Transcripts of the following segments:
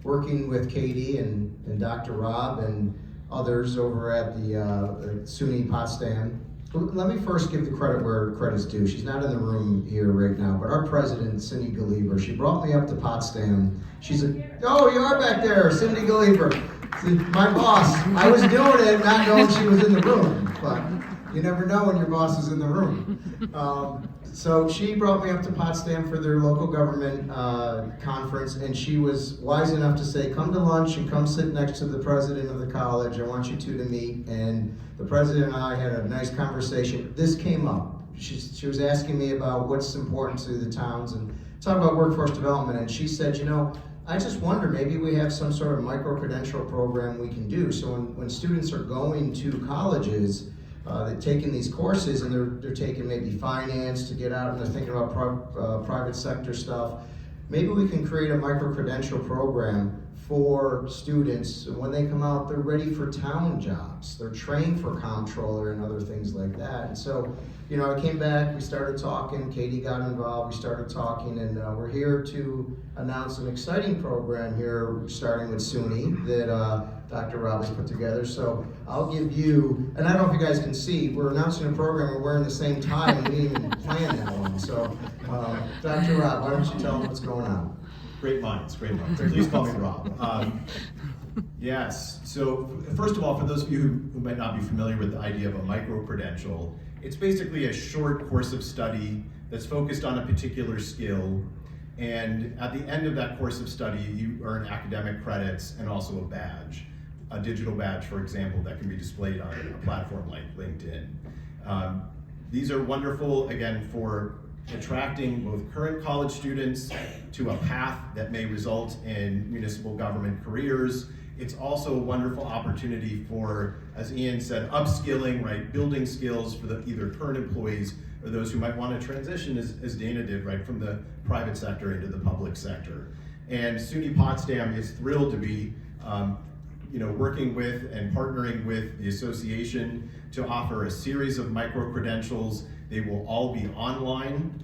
working with Katie and Dr. Rob and others over at the SUNY Potsdam. Let me first give the credit where credit's due. She's not in the room here right now, but our president, Cindy Galieber, she brought me up to Potsdam. She's oh, you are back there, Cindy Galieber. My boss. I was doing it not knowing she was in the room, but you never know when your boss is in the room. So she brought me up to Potsdam for their local government conference, and she was wise enough to say, come to lunch and come sit next to the president of the college. I want you two to meet. And the president and I had a nice conversation. This came up. She was asking me about what's important to the towns and talking about workforce development. And she said, you know, I just wonder, maybe we have some sort of micro-credential program we can do. So when students are going to colleges, they're taking these courses and they're taking maybe finance to get out and they're thinking about private sector stuff. Maybe we can create a micro-credential program for students. When they come out, they're ready for town jobs. They're trained for comptroller and other things like that. And so, you know, I came back, we started talking, Katie got involved, we started talking, and we're here to announce an exciting program here, starting with SUNY, that Dr. Rob has put together. So I'll give you, and I don't know if you guys can see, we're announcing a program, we're wearing the same tie, and we didn't even plan that one. So, Dr. Rob, why don't you tell them what's going on? Great minds, great minds. Please call me Rob. Yes, so first of all, for those of you who might not be familiar with the idea of a micro-credential, it's basically a short course of study that's focused on a particular skill, and at the end of that course of study, you earn academic credits and also a badge, a digital badge, for example, that can be displayed on a platform like LinkedIn. These are wonderful, again, for attracting both current college students to a path that may result in municipal government careers. It's also a wonderful opportunity for, as Ian said, upskilling, right, building skills for the either current employees or those who might want to transition, as Dana did, right, from the private sector into the public sector. And SUNY Potsdam is thrilled to be working with and partnering with the association to offer a series of micro-credentials. They will all be online.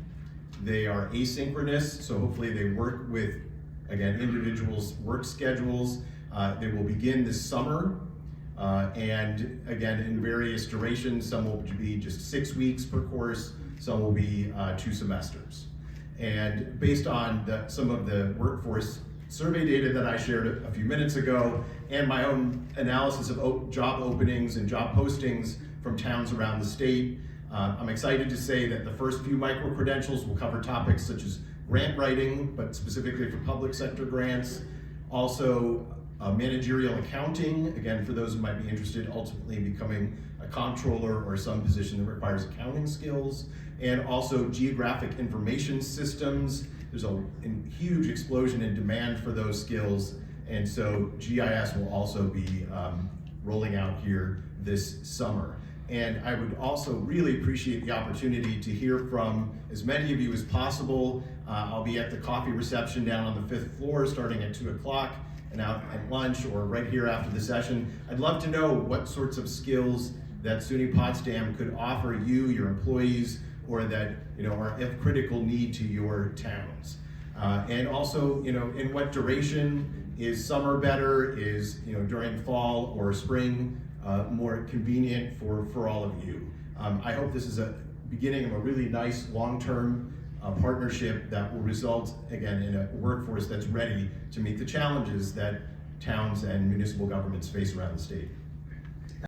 They are asynchronous, so hopefully they work with, again, individuals' work schedules. They will begin this summer, and again, in various durations. Some will be just 6 weeks per course, some will be 2 semesters. And based on some of the workforce survey data that I shared a few minutes ago, and my own analysis of job openings and job postings from towns around the state, I'm excited to say that the first few micro-credentials will cover topics such as grant writing, but specifically for public sector grants, also managerial accounting, again, for those who might be interested ultimately in becoming a comptroller or some position that requires accounting skills, and also geographic information systems. There's a huge explosion in demand for those skills, and so GIS will also be rolling out here this summer. And I would also really appreciate the opportunity to hear from as many of you as possible. I'll be at the coffee reception down on the 5th floor starting at 2 o'clock and out at lunch or right here after the session. I'd love to know what sorts of skills that SUNY Potsdam could offer you, your employees, or that are of critical need to your towns. And also, in what duration. Is summer better? Is during fall or spring more convenient for all of you? I hope this is a beginning of a really nice long-term partnership that will result, again, in a workforce that's ready to meet the challenges that towns and municipal governments face around the state.